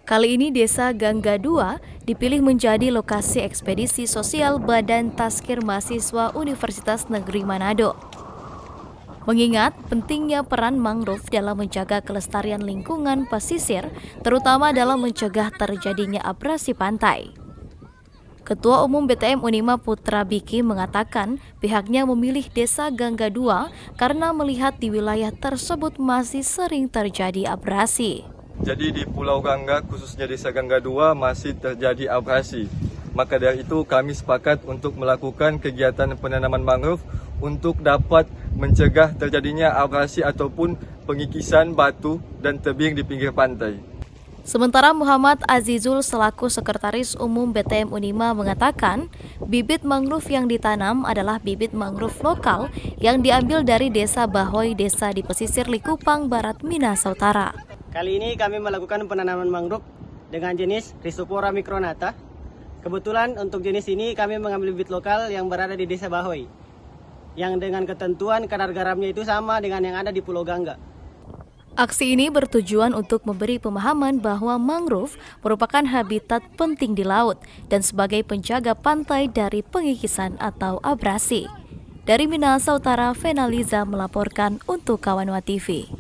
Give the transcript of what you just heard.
Kali ini Desa Gangga II dipilih menjadi lokasi ekspedisi sosial Badan Tazkir Mahasiswa Universitas Negeri Manado. Mengingat pentingnya peran mangrove dalam menjaga kelestarian lingkungan pesisir, terutama dalam mencegah terjadinya abrasi pantai. Ketua Umum BTM Unima Putra Biki mengatakan pihaknya memilih Desa Gangga II karena melihat di wilayah tersebut masih sering terjadi abrasi. Jadi di Pulau Gangga, khususnya Desa Gangga II, masih terjadi abrasi. Maka dari itu kami sepakat untuk melakukan kegiatan penanaman mangrove untuk dapat mencegah terjadinya abrasi ataupun pengikisan batu dan tebing di pinggir pantai. Sementara Muhammad Azizul selaku Sekretaris Umum BTM Unima mengatakan, bibit mangrove yang ditanam adalah bibit mangrove lokal yang diambil dari Desa Bahoy, desa di pesisir Likupang, Barat Minahasa Utara. Kali ini kami melakukan penanaman mangrove dengan jenis Rhizopora micronata. Kebetulan untuk jenis ini kami mengambil bibit lokal yang berada di Desa Bahoy, yang dengan ketentuan kadar garamnya itu sama dengan yang ada di Pulau Gangga. Aksi ini bertujuan untuk memberi pemahaman bahwa mangrove merupakan habitat penting di laut dan sebagai penjaga pantai dari pengikisan atau abrasi. Dari Minahasa Utara, Fenaliza melaporkan untuk Kawanwa TV.